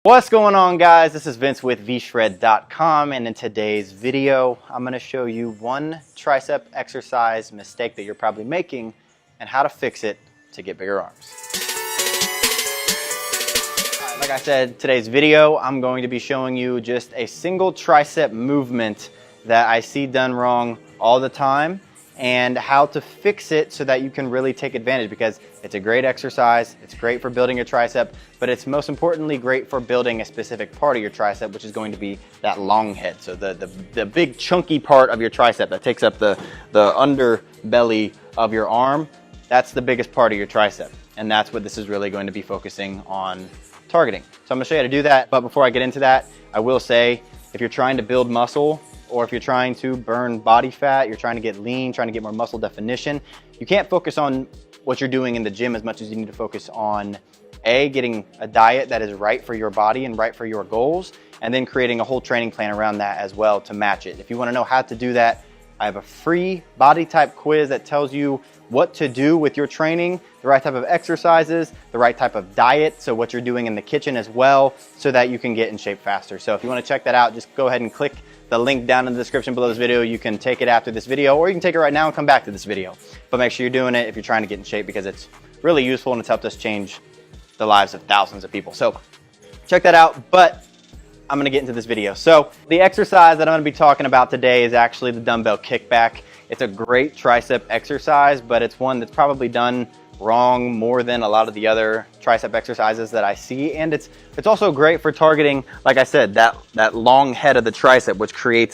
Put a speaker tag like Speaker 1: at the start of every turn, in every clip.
Speaker 1: What's going on, guys? This is Vince with vshred.com, and in today's video I'm going to show you one tricep exercise mistake that you're probably making and how to fix it to get bigger arms. Like I said, today's video I'm going to be showing you just a single tricep movement that I see done wrong all the time and how to fix it so that you can really take advantage, because it's a great exercise, it's great for building your tricep, but it's most importantly great for building a specific part of your tricep, which is going to be that long head. So the big chunky part of your tricep that takes up the underbelly of your arm, that's the biggest part of your tricep. And that's what this is really going to be focusing on targeting. So I'm gonna show you how to do that, but before I get into that, I will say, if you're trying to build muscle, or if you're trying to burn body fat, you're trying to get lean, trying to get more muscle definition, you can't focus on what you're doing in the gym as much as you need to focus on getting a diet that is right for your body and right for your goals, and then creating a whole training plan around that as well to match it. If you wanna know how to do that, I have a free body type quiz that tells you what to do with your training, the right type of exercises, the right type of diet, so what you're doing in the kitchen as well, so that you can get in shape faster. So if you wanna check that out, just go ahead and click the link down in the description below this video. You can take it after this video, or you can take it right now and come back to this video. But make sure you're doing it if you're trying to get in shape, because it's really useful and it's helped us change the lives of thousands of people. So check that out, but I'm gonna get into this video. So the exercise that I'm gonna be talking about today is actually the dumbbell kickback. It's a great tricep exercise, but it's one that's probably done wrong more than a lot of the other tricep exercises that I see. And it's also great for targeting, like I said, that long head of the tricep,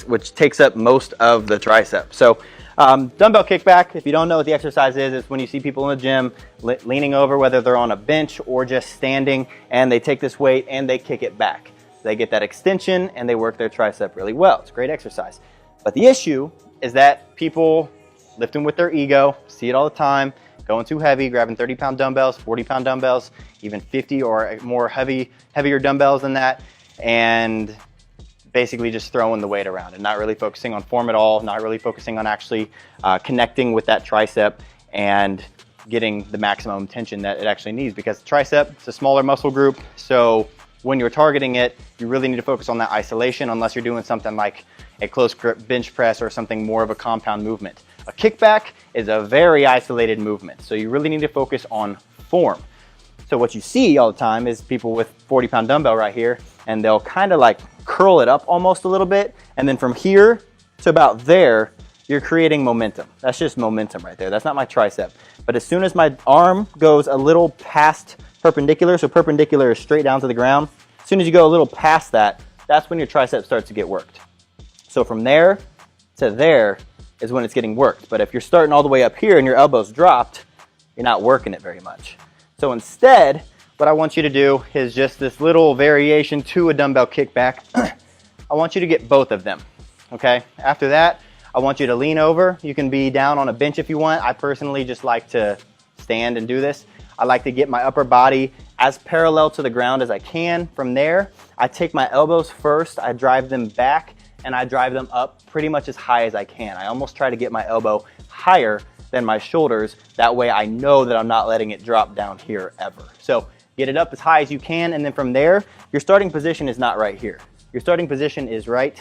Speaker 1: which takes up most of the tricep. So dumbbell kickback, if you don't know what the exercise is, it's when you see people in the gym leaning over, whether they're on a bench or just standing, and they take this weight and they kick it back. They get that extension and they work their tricep really well. It's a great exercise. But the issue is that people lifting with their ego, see it all the time, going too heavy, grabbing 30-pound dumbbells, 40-pound dumbbells, even 50 or more heavier dumbbells than that, and basically just throwing the weight around and not really focusing on form at all, not really focusing on actually connecting with that tricep and getting the maximum tension that it actually needs, because tricep is a smaller muscle group. So when you're targeting it, you really need to focus on that isolation, unless you're doing something like a close grip bench press or something more of a compound movement. A kickback is a very isolated movement, so you really need to focus on form. So what you see all the time is people with 40-pound dumbbell right here, and they'll kind of like curl it up almost a little bit, and then from here to about there, you're creating momentum. That's just momentum right there. That's not my tricep. But as soon as my arm goes a little past perpendicular, so perpendicular is straight down to the ground, as soon as you go a little past that, that's when your tricep starts to get worked. So from there to there is when it's getting worked. But if you're starting all the way up here and your elbow's dropped, you're not working it very much. So instead, what I want you to do is just this little variation to a dumbbell kickback. I want you to get both of them, okay? After that, I want you to lean over. You can be down on a bench if you want. I personally just like to stand and do this. I like to get my upper body as parallel to the ground as I can. From there, I take my elbows first, I drive them back, and I drive them up pretty much as high as I can. I almost try to get my elbow higher than my shoulders. That way I know that I'm not letting it drop down here ever. So get it up as high as you can, and then from there, your starting position is not right here. Your starting position is right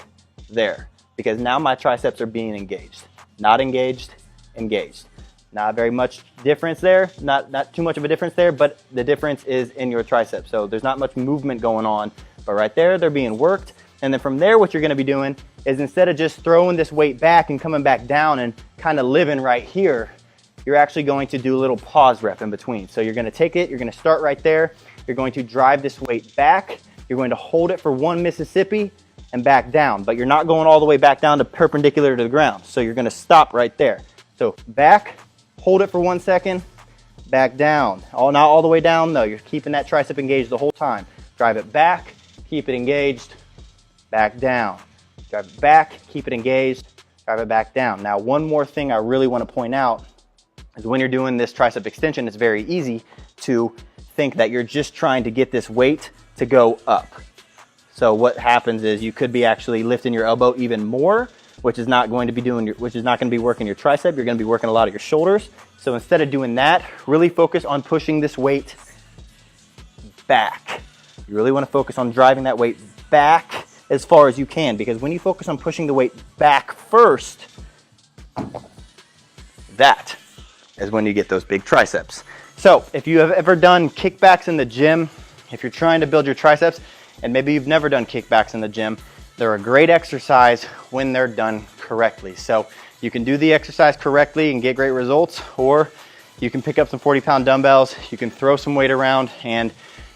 Speaker 1: there, because now my triceps are being engaged. Not engaged, engaged. Not very much difference there, not too much of a difference there, but the difference is in your triceps. So there's not much movement going on, but right there, they're being worked. And then from there, what you're gonna be doing is, instead of just throwing this weight back and coming back down and kind of living right here, you're actually going to do a little pause rep in between. So you're gonna take it, you're gonna start right there, you're going to drive this weight back, you're going to hold it for 1 Mississippi and back down, but you're not going all the way back down to perpendicular to the ground. So you're gonna stop right there. So back, hold it for 1 second, back down. Not all the way down though, you're keeping that tricep engaged the whole time. Drive it back, keep it engaged, back down. Drive it back, keep it engaged, drive it back down. Now, one more thing I really want to point out is, when you're doing this tricep extension, it's very easy to think that you're just trying to get this weight to go up. So what happens is, you could be actually lifting your elbow even more, which is not going to be working your tricep. You're going to be working a lot of your shoulders. So instead of doing that, really focus on pushing this weight back. You really want to focus on driving that weight back as far as you can, because when you focus on pushing the weight back first, that is when you get those big triceps. So if you have ever done kickbacks in the gym, if you're trying to build your triceps, and maybe you've never done kickbacks in the gym, they're a great exercise when they're done correctly. So you can do the exercise correctly and get great results, or you can pick up some 40-pound dumbbells, you can throw some weight around, and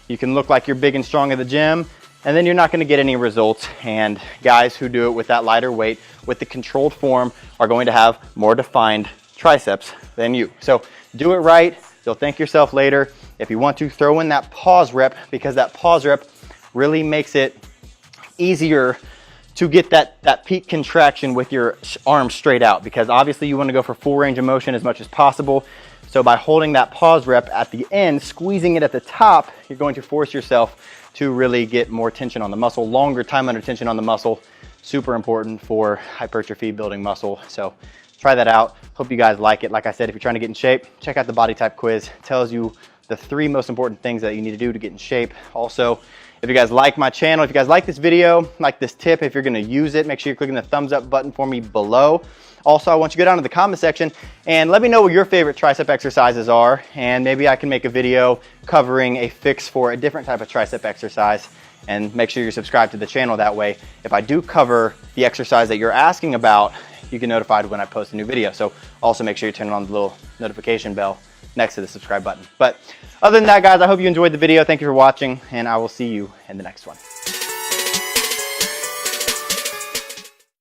Speaker 1: you can look like you're big and strong at the gym, and then you're not gonna get any results. And guys who do it with that lighter weight, with the controlled form, are going to have more defined triceps than you. So do it right, you'll thank yourself later. If you want to, throw in that pause rep, because that pause rep really makes it easier to get that peak contraction with your arms straight out, because obviously you want to go for full range of motion as much as possible. So by holding that pause rep at the end, squeezing it at the top, you're going to force yourself to really get more tension on the muscle, longer time under tension on the muscle. Super important for hypertrophy, building muscle. So try that out. Hope you guys like it. Like I said, if you're trying to get in shape, check out the body type quiz. It tells you the 3 most important things that you need to do to get in shape. Also, if you guys like my channel, if you guys like this video, like this tip, if you're gonna use it, make sure you're clicking the thumbs up button for me below. Also, I want you to go down to the comment section and let me know what your favorite tricep exercises are, and maybe I can make a video covering a fix for a different type of tricep exercise. And make sure you're subscribed to the channel. That way, if I do cover the exercise that you're asking about, you get notified when I post a new video. So also make sure you turn on the little notification bell next to the subscribe button. But other than that, guys, I hope you enjoyed the video. Thank you for watching, and I will see you in the next one.